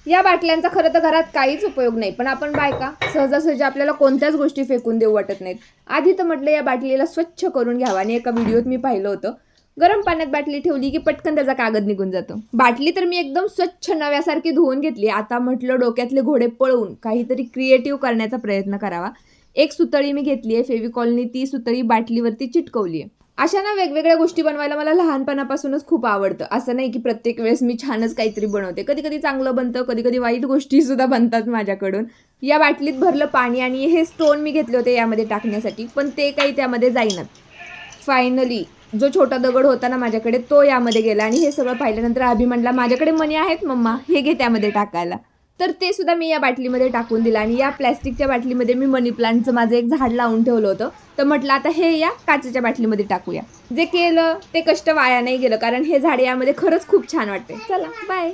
या बाटल्यांचा खरं तर घरात काहीच उपयोग नाही, पण आपण बायका सहजासहजी आपल्याला कोणत्याच गोष्टी फेकून देऊ वाटत नाहीत. आधी तर म्हटलं या बाटलीला स्वच्छ करून घ्यावं आणि एका व्हिडिओत मी पाहिलं होतं, गरम पाण्यात बाटली ठेवली की पटकन त्याचा कागद निघून जातो. बाटली तर मी एकदम स्वच्छ नव्यासारखी धुवून घेतली. आता म्हटलं डोक्यातले घोडे पळवून काहीतरी क्रिएटिव्ह करण्याचा प्रयत्न करावा. एक सुतळी मी घेतली आहे फेविकॉलनी, ती सुतळी बाटलीवरती चिटकवली आहे. अशा ना वेगवेगळ्या गोष्टी बनवायला मला लहानपणापासूनच खूप आवडतं. असं नाही की प्रत्येक वेळेस मी छानच काहीतरी बनवते. कधी कधी चांगलं बनतं, कधी कधी वाईट गोष्टी सुद्धा बनतात माझ्याकडून. या बाटलीत भरलं पाणी आणि हे स्टोन मी घेतले होते यामध्ये टाकण्यासाठी, पण ते काही त्यामध्ये जाईनात. फायनली जो छोटा दगड होता ना माझ्याकडे, तो यामध्ये गेला आणि हे सगळं पाहिल्यानंतर अभि म्हटला, माझ्याकडे मणी आहेत मम्मा, हे घे त्यामध्ये टाकायला. तर ते सुद्धा मी या बाटलीमध्ये टाकून दिलं आणि या प्लॅस्टिकच्या बाटलीमध्ये मी मनी प्लांटचं माझं एक झाड लावून ठेवलं होतं. तर म्हटलं आता हे या काचेच्या बाटलीमध्ये टाकूया. जे केलं ते कष्ट वाया नाही गेलं, कारण हे झाड यामध्ये खरंच खूप छान वाटते. चला बाय.